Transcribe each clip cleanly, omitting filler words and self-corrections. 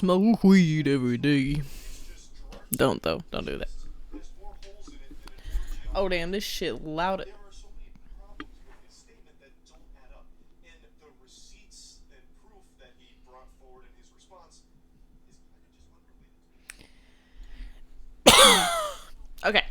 smoke weed every day. Don't though. Don't do that. Oh damn, this shit loud. Okay.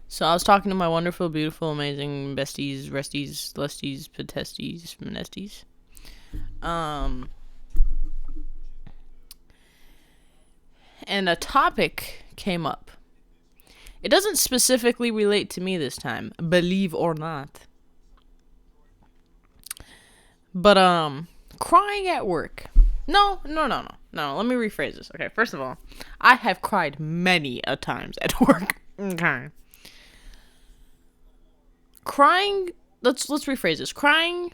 So I was talking to my wonderful, beautiful, amazing besties, resties, lusties, potesties, menesties. And a topic came up. It doesn't specifically relate to me this time, believe or not. But crying at work. No. Let me rephrase this. Okay, first of all, I have cried many a times at work. Okay. Crying, let's rephrase this. Crying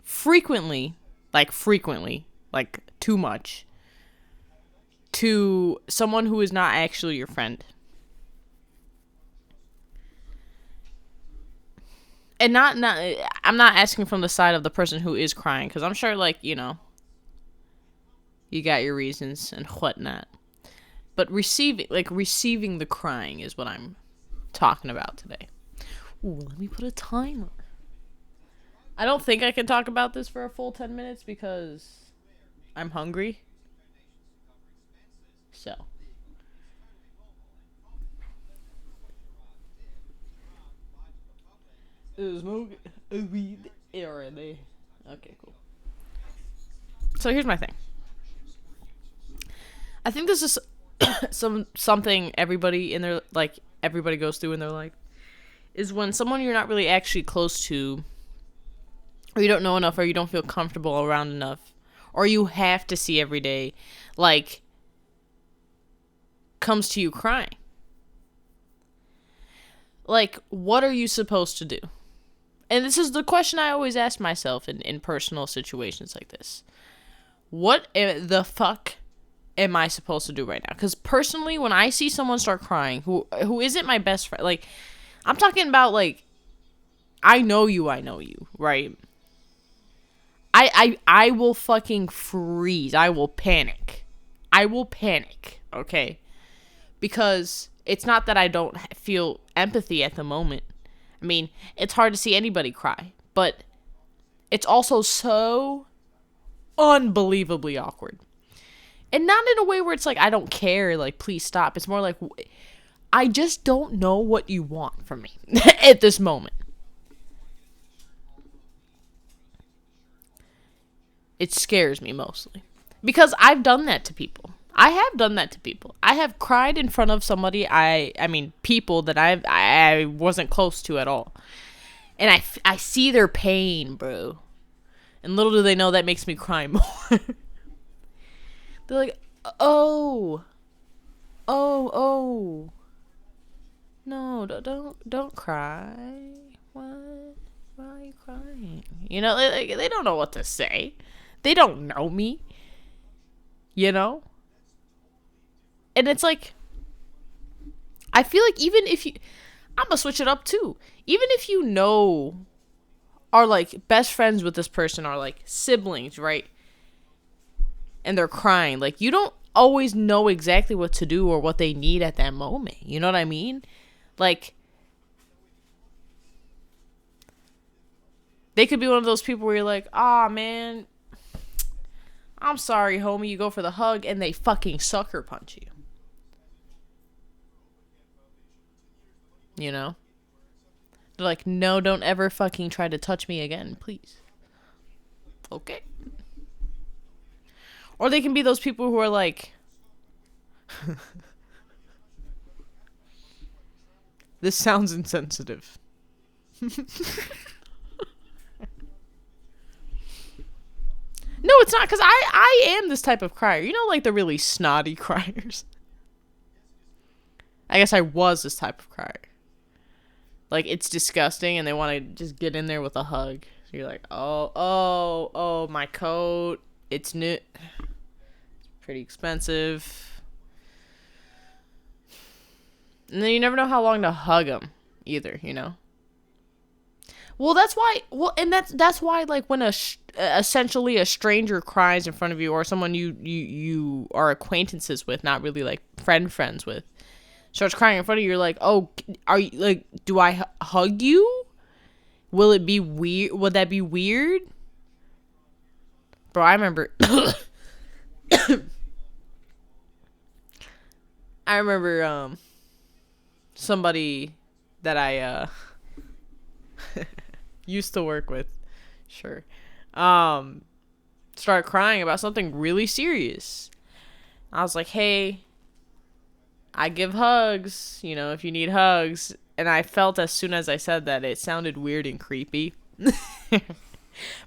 frequently, like too much, to someone who is not actually your friend. And I'm not asking from the side of the person who is crying, because I'm sure, like, you got your reasons and whatnot. But receiving the crying is what I'm talking about today. Ooh, let me put a timer. I don't think I can talk about this for a full 10 minutes because I'm hungry. So. Smoke weed every. Okay, cool. So here's my thing. I think this is something everybody goes through in their life, is when someone you're not really actually close to, or you don't know enough, or you don't feel comfortable around enough, or you have to see every day, like, comes to you crying. Like, what are you supposed to do? And this is the question I always ask myself in personal situations like this. What the fuck am I supposed to do right now? Because personally, when I see someone start crying, who isn't my best friend, like, I'm talking about, like, I know you, right? I will fucking freeze. I will panic, okay? Because it's not that I don't feel empathy at the moment. I mean, it's hard to see anybody cry, but it's also so unbelievably awkward. And not in a way where it's like, I don't care, like, please stop. It's more like, I just don't know what you want from me at this moment. It scares me mostly. Because I've done that to people. I have cried in front of somebody, people that I wasn't close to at all. And I see their pain, bro. And little do they know that makes me cry more. They're like, oh. No, don't cry. What? Why are you crying? They don't know what to say. They don't know me. And it's like, I feel like even if I'm gonna switch it up too. Even if are like best friends with this person, or like siblings, right? And they're crying, like, you don't always know exactly what to do or what they need at that moment. You know what I mean? Like, they could be one of those people where you're like, man, I'm sorry, homie. You go for the hug and they fucking sucker punch you. They're like, no, don't ever fucking try to touch me again, please. Okay. Or they can be those people who are like, this sounds insensitive. No, it's not, because I am this type of crier. Like the really snotty criers. I guess I was this type of crier. Like, it's disgusting, and they want to just get in there with a hug. So you're like, oh, my coat. It's new. It's pretty expensive. And then you never know how long to hug them, either, Well, that's why. Well, and that's why, like, when essentially a stranger cries in front of you, or someone you are acquaintances with, not really like friends with, starts crying in front of you, you're like, oh, are you like, do I hug you? Will it be weird? Would that be weird? Bro, I remember I remember somebody that I used to work with, sure, start crying about something really serious. I was like, hey, I give hugs, you know, if you need hugs. And I felt as soon as I said that, it sounded weird and creepy.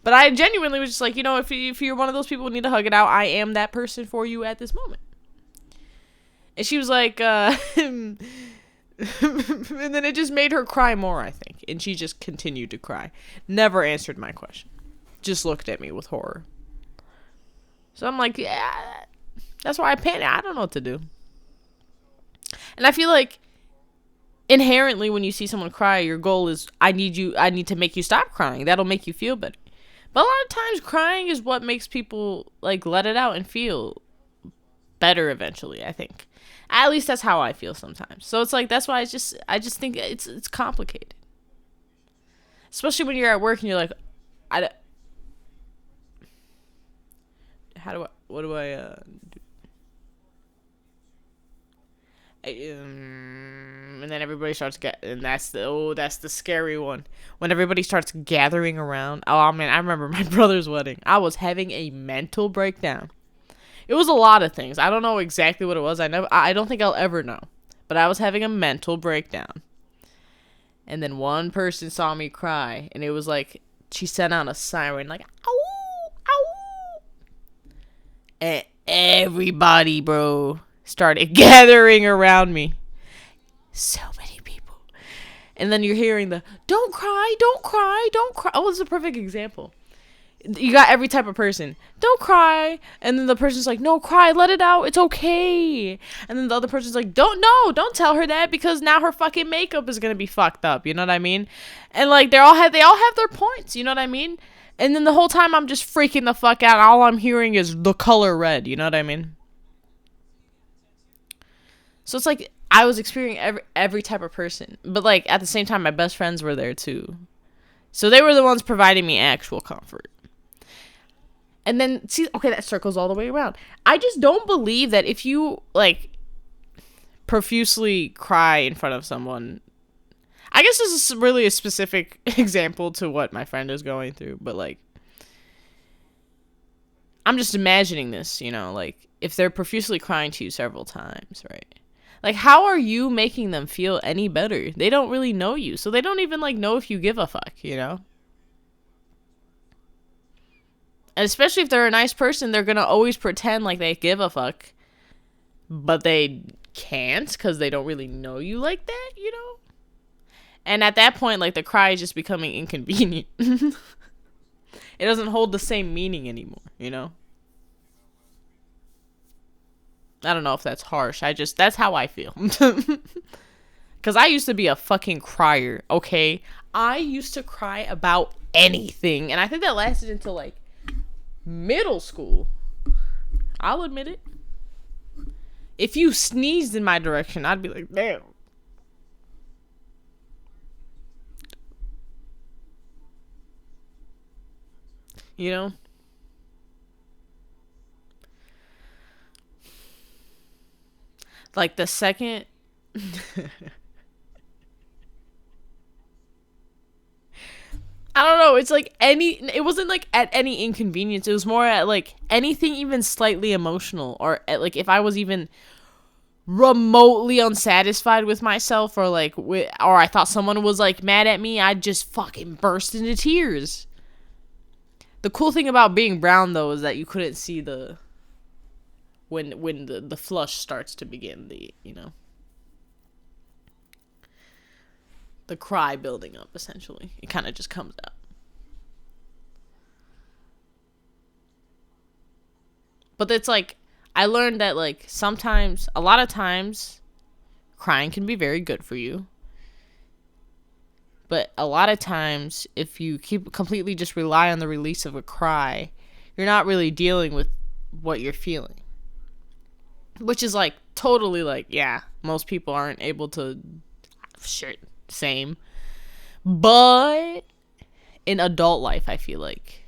But I genuinely was just like, you know, if you're one of those people who need to hug it out, I am that person for you at this moment. And she was like, and then it just made her cry more, I think. And she just continued to cry. Never answered my question. Just looked at me with horror. So I'm like, yeah, that's why I panic. I don't know what to do. And I feel like inherently when you see someone cry, your goal is, I need to make you stop crying. That'll make you feel better. But a lot of times crying is what makes people like let it out and feel better eventually, I think. At least that's how I feel sometimes. So it's like, that's why I just think it's complicated. Especially when you're at work and you're like, what do I do? And then everybody starts and that's the scary one. When everybody starts gathering around. Oh man, I remember my brother's wedding. I was having a mental breakdown. It was a lot of things. I don't know exactly what it was. I don't think I'll ever know. But I was having a mental breakdown. And then one person saw me cry, and it was like she sent out a siren like, ow, ow. And everybody, bro, started gathering around me. So many people. And then you're hearing the, don't cry, don't cry, don't cry. Oh, it's a perfect example. You got every type of person. Don't cry. And then the person's like, no, cry, let it out, it's okay. And then the other person's like, don't tell her that, because now her fucking makeup is gonna be fucked up. You know what I mean? And like they all have their points. You know what I mean? And then the whole time I'm just freaking the fuck out. All I'm hearing is the color red. You know what I mean? So it's like I was experiencing every type of person. But like at the same time, my best friends were there too. So they were the ones providing me actual comfort. And then, see, okay, that circles all the way around. I just don't believe that if you, like, profusely cry in front of someone. I guess this is really a specific example to what my friend is going through. But, like, I'm just imagining this, you know, like, if they're profusely crying to you several times, right? Like, how are you making them feel any better? They don't really know you. So they don't even, like, know if you give a fuck, you know? And especially if they're a nice person, they're going to always pretend like they give a fuck. But they can't because they don't really know you like that, you know? And at that point, like, the cry is just becoming inconvenient. It doesn't hold the same meaning anymore, you know? I don't know if that's harsh. That's how I feel. Because I used to be a fucking crier, okay? I used to cry about anything. And I think that lasted until, like, middle school. I'll admit it. If you sneezed in my direction, I'd be like, damn. You know? Like the second I don't know, it's like it wasn't like at any inconvenience. It was more at like anything even slightly emotional, or at like if I was even remotely unsatisfied with myself, or like or I thought someone was like mad at me, I'd just fucking burst into tears. The cool thing about being brown though is that you couldn't see the when the flush starts to begin, the cry building up, essentially. It kind of just comes out. But it's like, I learned that, like, sometimes, a lot of times, crying can be very good for you. But a lot of times, if you keep completely just rely on the release of a cry, you're not really dealing with what you're feeling. Which is like totally like, yeah, most people aren't able to. Sure, same. But in adult life, I feel like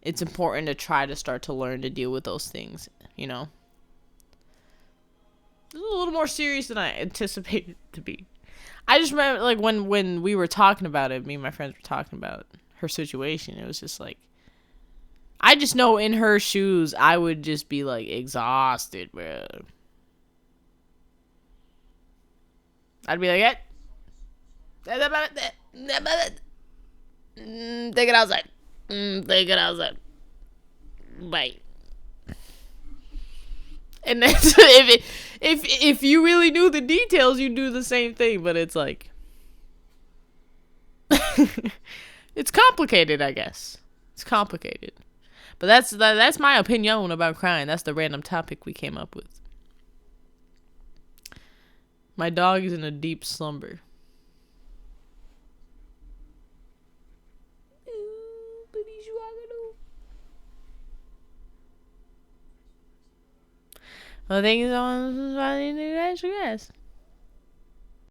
it's important to try to start to learn to deal with those things, you know? It's a little more serious than I anticipated it to be. I just remember, like, when we were talking about it, me and my friends were talking about her situation, it was just like, I just know in her shoes, I would just be, like, exhausted, bro. I'd be like, take it outside. Take it outside. Bye. And that's if you really knew the details, you'd do the same thing. But it's like it's complicated, I guess. It's complicated. But that's my opinion about crying. That's the random topic we came up with. My dog is in a deep slumber. Well, thank you so much for watching the guys.